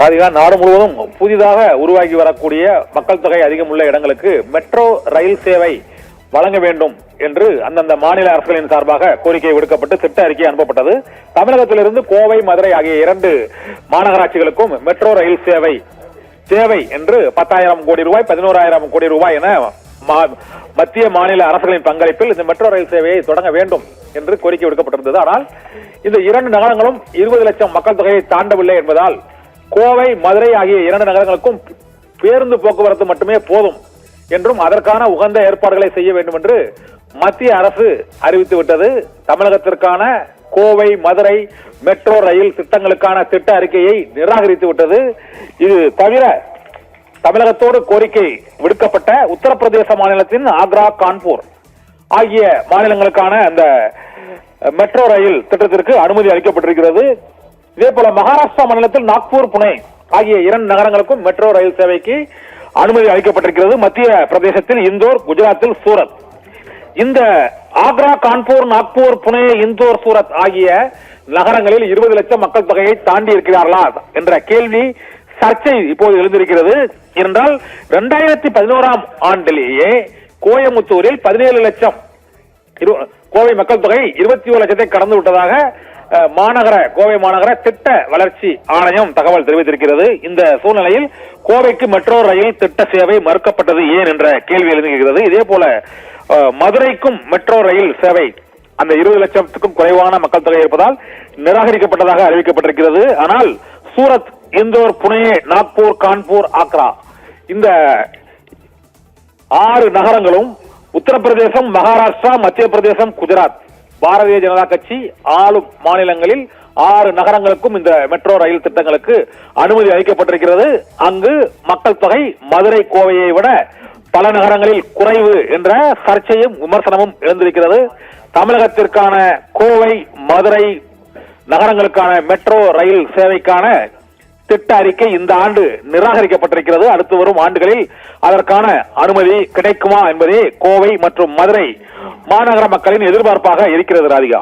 ராதிகா, நாடு முழுவதும் புதிதாக உருவாகி வரக்கூடிய மக்கள் தொகை அதிகம் உள்ள இடங்களுக்கு மெட்ரோ ரயில் சேவை வழங்க வேண்டும் என்று அந்தந்த மாநில அரசுகளின் சார்பாக கோரிக்கை விடுக்கப்பட்டு திட்ட அறிக்கை அனுப்பப்பட்டது. தமிழகத்திலிருந்து கோவை, மதுரை ஆகிய 2 மாநகராட்சிகளுக்கும் மெட்ரோ ரயில் சேவை தேவை என்று 10,000 கோடி ரூபாய், 11,000 கோடி ரூபாய் என மத்திய மாநில அரசுகளின் பங்களிப்பில் இந்த மெட்ரோ ரயில் சேவையை தொடங்க வேண்டும் என்று கோரிக்கை விடுக்கப்பட்டிருந்தது. ஆனால் இந்த 2 நகரங்களும் 20 லட்சம் மக்கள் தொகையை தாண்டவில்லை என்பதால் கோவை, மதுரை ஆகிய 2 நகரங்களுக்கும் பேருந்து போக்குவரத்து மட்டுமே போதும் என்றும் அதற்கான உகந்த ஏற்பாடுகளை செய்ய வேண்டும் என்று மத்திய அரசு அறிவித்து விட்டது. தமிழகத்திற்கான கோவை, மதுரை மெட்ரோ ரயில் திட்டங்களுக்கான திட்ட அறிக்கையை நிராகரித்து விட்டது. இது தவிர தமிழகத்தோடு கோரிக்கை விடுக்கப்பட்ட உத்தரப்பிரதேச மாநிலத்தின் ஆக்ரா, கான்பூர் ஆகிய மாநிலங்களுக்கான அந்த மெட்ரோ ரயில் திட்டத்திற்கு அனுமதி அளிக்கப்பட்டிருக்கிறது. இதே போல மகாராஷ்டிரா மாநிலத்தில் நாக்பூர், புனே ஆகிய 2 நகரங்களுக்கும் மெட்ரோ ரயில் சேவைக்கு அனுமதி அளிக்கப்பட்டிருக்கிறது. மத்திய பிரதேசத்தில் இந்தோர், குஜராத்தில் சூரத். இந்த ஆக்ரா, கான்பூர், நாக்பூர், புனே, இந்தோர், சூரத் ஆகிய நகரங்களில் 20 லட்சம் மக்கள் தொகையை தாண்டி இருக்கிறார்களா என்ற கேள்வி, சர்ச்சை இப்போது எழுந்திருக்கிறது. என்றால் 2011ஆம் ஆண்டிலேயே கோயமுத்தூரில் 17 லட்சம் கோவை மக்கள் தொகை 21 லட்சத்தை கடந்து விட்டதாக கோவை மாநகர திட்ட வளர்ச்சி ஆணையம் தகவல் தெரிவித்திருக்கிறது. இந்த சூழ்நிலையில் கோவைக்கு மெட்ரோ ரயில் திட்ட சேவை மறுக்கப்பட்டது ஏன் என்ற கேள்வி எழுந்திருக்கிறது. இதே போல மதுரைக்கும் மெட்ரோ ரயில் சேவை அந்த 20 லட்சத்துக்கும் குறைவான மக்கள் தொகை இருப்பதால் நிராகரிக்கப்பட்டதாக அறிவிக்கப்பட்டிருக்கிறது. ஆனால் சூரத், இந்தோர், புனே, நாக்பூர், கான்பூர், ஆக்ரா இந்த 6 நகரங்களும் உத்தரப்பிரதேசம், மகாராஷ்டிரா, மத்திய பிரதேசம், குஜராத் பாரதிய ஜனதா கட்சி ஆளும் மாநிலங்களில் 6 நகரங்களுக்கும் இந்த மெட்ரோ ரயில் திட்டங்களுக்கு அனுமதி அளிக்கப்பட்டிருக்கிறது. அங்கு மக்கள் தொகை மதுரை, கோவையை விட பல நகரங்களில் குறைவு என்ற சர்ச்சையும் விமர்சனமும் எழுந்திருக்கிறது. தமிழகத்திற்கான கோவை, மதுரை நகரங்களுக்கான மெட்ரோ ரயில் சேவைக்கான திட்ட அறிக்கை இந்த ஆண்டு நிராகரிக்கப்பட்டிருக்கிறது. அடுத்து வரும் ஆண்டுகளில் அதற்கான அனுமதி கிடைக்குமா என்பதே கோவை மற்றும் மதுரை மாநகர மக்களின் எதிர்பார்ப்பாக இருக்கிறது. ராதிகா.